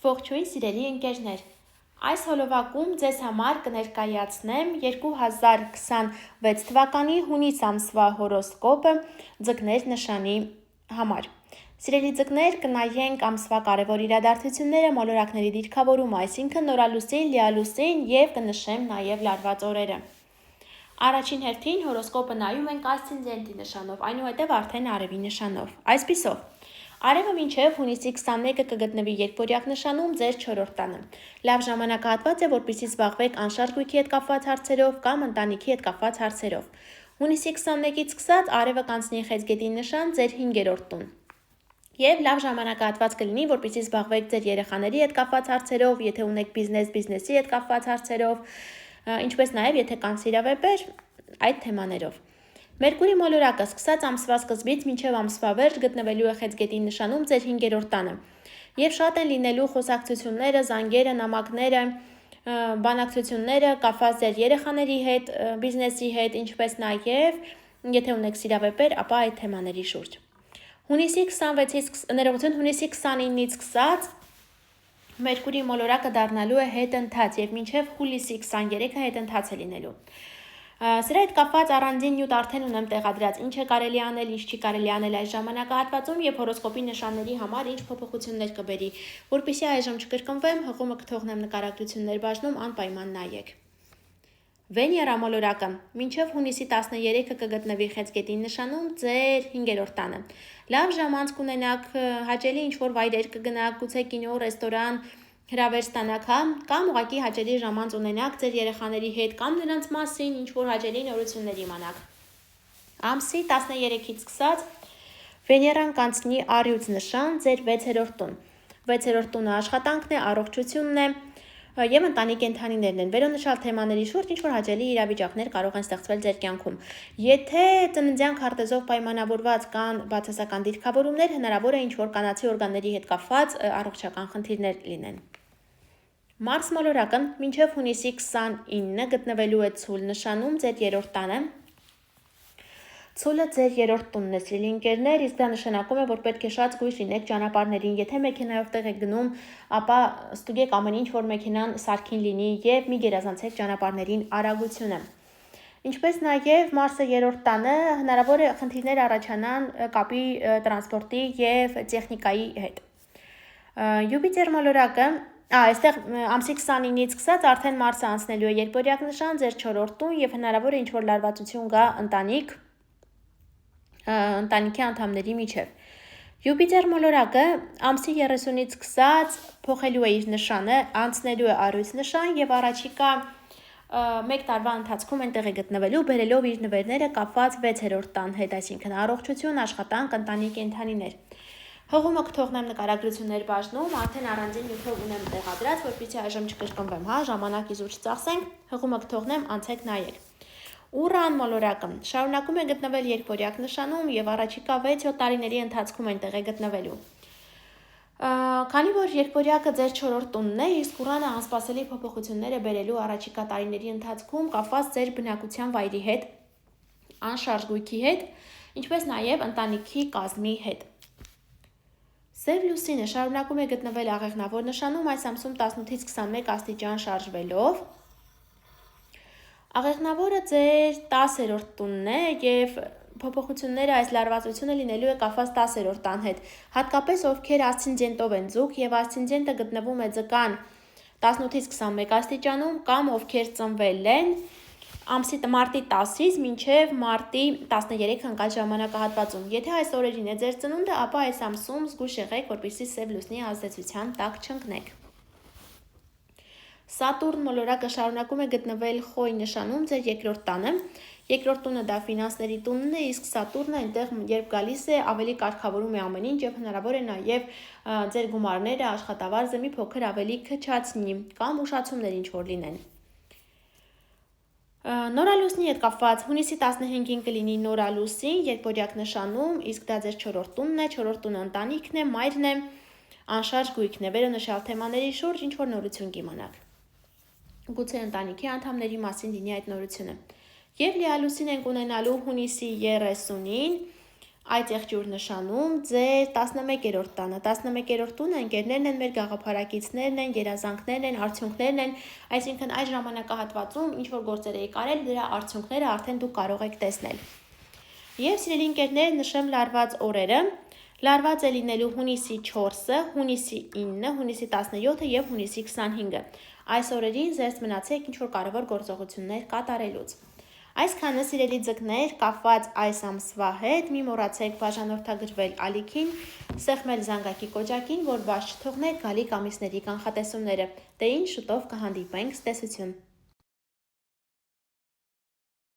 Ողջույն սիրելի ընկերներ, այս հոլովակում ձեզ համար կներկայացնեմ 2026 թվականի հունիս ամսվա հորոսկոպը ձկներ նշանի համար։ Սիրելի ձկներ, կնայենք ամսվա կարևոր իրադարձությունները, մոլորակների դիրքավորումը, այսինքն նորալուսին, լիալուսին և կնշեմ նաև լարված օրերը։ Առաջին հերթին հորոսկոպը նայում ենք ասցենդենտի նշանով, այնուհետև արդեն արևի նշանով։ Այսպիսով, արևը մինչև հունիսի 21-ը կգտնվի երկվորյակ նշանում ձեր 4-րդ տանը։ Լավ ժամանակահատված է, որպեսզի զբաղվեք անշարժ գույքի հետ կապված հարցերով կամ ընտանիքի հետ կապված հարցերով։ Հունիսի 21-ից սկսած արևը կանցնի Խեցգետի նշան ձեր 5-րդ տուն։ Եվ լավ ժամանակահատված կլինի, որպեսզի զբաղվեք ձեր երեխաների հետ կապված հարցերով, եթե ունեք բիզնեսի հետ կապված հարցերով, ինչպես նաև եթե կան սիրավեպեր այդ թեմաներով։ Մերկուրի մոլորակը սկսած ամսվա սկզբից մինչև ամսվա վերջ գտնվելու է Խեցգետի նշանում ձեր 5-րդ տանը։ Եվ շատ են լինելու խոսակցությունները, զանգերը, նամակները, բանակցությունները կապված ձեր երեխաների հետ, բիզնեսի հետ, ինչպես նաև եթե ունեք սիրավեպեր, ապա այդ թեմաների շուրջ։ Հունիսի 29-ից սկսած Մերկուրի մոլորակը դառնալու է հետընթաց եւ մինչեւ հուլիսի 23-ը հետընթաց է լինելու։ Սրա հետ կապված առանձին նյութ արդեն ունեմ տեղադրած, ինչ է կարելի անել, ինչ չի կարելի անել այս ժամանակահատվածում եւ հորոսկոպի նշանների համար ինչ փոփոխություններ կբերի, որpիսի այժմ չկրկնվեմ, հղումը կթողնեմ նկարագրություններ բաժնում, անպայման նայեք։ Վեներա մոլորակը մինչև հունիսի 13-ը կգտնվի Խեցգետի նշանում ձեր 5-րդ տանը։ Լավ ժամանց կունենաք, հաճելի ինչ-որ վայրեր կգնաք, գուցե կինո, ռեստորան, հրավեր ստանաք, կամ ուղղակի հաճելի ժամանց ունենաք ձեր երեխաների հետ կամ նրանց մասին ինչ-որ հաճելի նորություններ իմանաք։ Ամսի 13-ից սկսած Վեներան կանցնի Առյուծ նշան ձեր 6-րդ տուն։ 6-րդ տունը աշխատանքն է, առողջությունն է եւ ընտանի կենդանիներն են։ Վերոնշյալ թեմաների շուրջ ինչ-որ հաճելի իրավիճակներ կարող են ստեղծվել ձեր կյանքում։ Եթե ծննդյան քարտեզով պայմանավորված կան բացասական դիրքավորումներ, հնարավոր է ինչ-որ կանացի օրգանների հետ կապված առողջական խնդիրներ լինեն։ Մարս մոլորակը մինչև հունիսի 29-ը գտնվելու է Ցուլ նշանում ձեր 3-րդ տանը։ Ցուլը ձեր 3-րդ տունն է, սիրելի ընկերներ, իսկ դա նշանակում է, որ պետք է շատ զգույշ լինեք ճանապարհներին։ Եթե մեքենայով տեղ եք գնում, ապա ստուգեք ամեն ինչ, որ մեքենան սարքին լինի եւ մի գերազանցեք ճանապարհներին արագությունը։ Ինչպես նաև Մարսը 3-րդ տանը հնարավոր է խնդիրներ առաջանան կապի, տրանսպորտի եւ տեխնիկայի հետ։ Յուպիտեր մոլորակը այստեղ ամսի 29-ից սկսած արդեն Մարսը անցնելու է երկվորյակ նշան ձեր 4-րդ տուն եւ հնարավոր է ինչ-որ լարվածություն գա ընտանիքի անդամների միջև։ Յուպիտեր մոլորակը ամսի 30-ից սկսած փոխելու է իր նշանը, անցնելու է Առյուծ նշան եւ առաջիկա 1 տարվա ընթացքում այնտեղ է գտնվելու, բերելով իր նվերները կապված 6-րդ տան հետ, այսինքն առողջություն, աշխատանք, ընտանի կենդանիներ։ Հղումը կթողնեմ նկարագրություններ բաժնում, արդեն առանձին նյութով ունեմ տեղադրած, որպեսզի այժմ չկրկնվեմ, ժամանակ իզուր չծախսենք, հղումը կթողնեմ, անցեք նայեք։ Ուրան մոլորակը շարունակում է գտնվել երկվորյակ նշանում եւ առաջիկա 6-7 տարիների ընթացքում այնտեղ է գտնվելու։ Քանի որ երկվորյակը ձեր 4-րդ տունն է, իսկ Ուրանը անսպասելի փոփոխություններ է բերելու առաջիկա տարիների ընթացքում կապված ձեր բնակության վայրի հետ, անշարժ գույքի հետ, ինչպես նաև ընտանիքի կազմի հետ։ Սև լուսինը շարունակում է գտնվել աղեղնավոր նշանում այս ամսում 18-ից 21 աստիճան շարժվելով։ Աղեղնավորը ձեր 10-րդ տունն է եւ փոփոխությունները այս լարվածությունը լինելու է կապված 10-րդ տան հետ։ Հատկապես ովքեր ասցենդենտով են ձուկ եւ ասցենդենտը գտնվում է ձկան 18-ից 21 աստիճանում կամ ովքեր ծնվել են ամսի մարտի 10-ից մինչև մարտի 13 ընկած ժամանակահատվածում։ Եթե այս օրերին է ձեր ծնունդը, ապա այս ամսում զգույշ եղեք, որպեսզի սև լուսնի ազդեցության տակ չընկնեք։ Սատուրն մոլորակը շարունակում է գտնվել Խոյ նշանում ձեր 2-րդ տանը։ 2-րդ տունը դա ֆինանսների տունն է, իսկ Սատուրնը այնտեղ երբ գալիս է, ավելի կարգավորում է ամեն ինչ եւ հնարավոր է նաեւ ձեր գումարները, աշխատավարձը մի փոքր ավելի քչացնի կամ ուշացումներ ինչ որ լինեն։ Նորալուսնի հետ կապված հունիսի 15-ին կլինի նորալուսին երկվորյակ նշանում, իսկ դա ձեր 4-րդ տունն է, 4-րդ տունը ընտանիքն է, մայրն է, անշարժ գույքն է, վերոնշյալ թեմաների շուրջ ինչ որ նորություն կիմանաք։ Գուցե ընտանիքի անդամների մասին լինի այդ նորությունը։ Եվ լիալուսին ենք ունենալու հունիսի 30-ին, այդ եղջյուր նշանում ձեր 11-րդ տանը։ 11-րդ տունը ընկերներն են, մեր գաղափարակիցներն են, երազանքներն են, արդյունքներն են, այսինքն այդ ժամանակահատվածում ինչ որ գործեր եք արել, դրա արդյունքները արդեն դուք կարող եք տեսնել։ Եվ սիրելի ընկերներ, նշեմ լարված օրերը։ Լարված է լինելու հունիսի 4-ը, հունիսի 9-ը, հունիսի 17-ը և հունիսի 25-ը։ Այս օրերին զերծ մնացեք ինչ որ կարևոր գործողություններ կատարելուց։ Այսքանը սիրելի ձկներ կապված այս ամսվա հետ, մի մոռացեք բաժանորդագրվել ալիքին, սեղմել զանգակի կոճակին, որ բաց չթողնեք գալիք ամիսների կանխատեսումները։ Դե ինչ շուտով կհանդիպենք, ցտեսություն։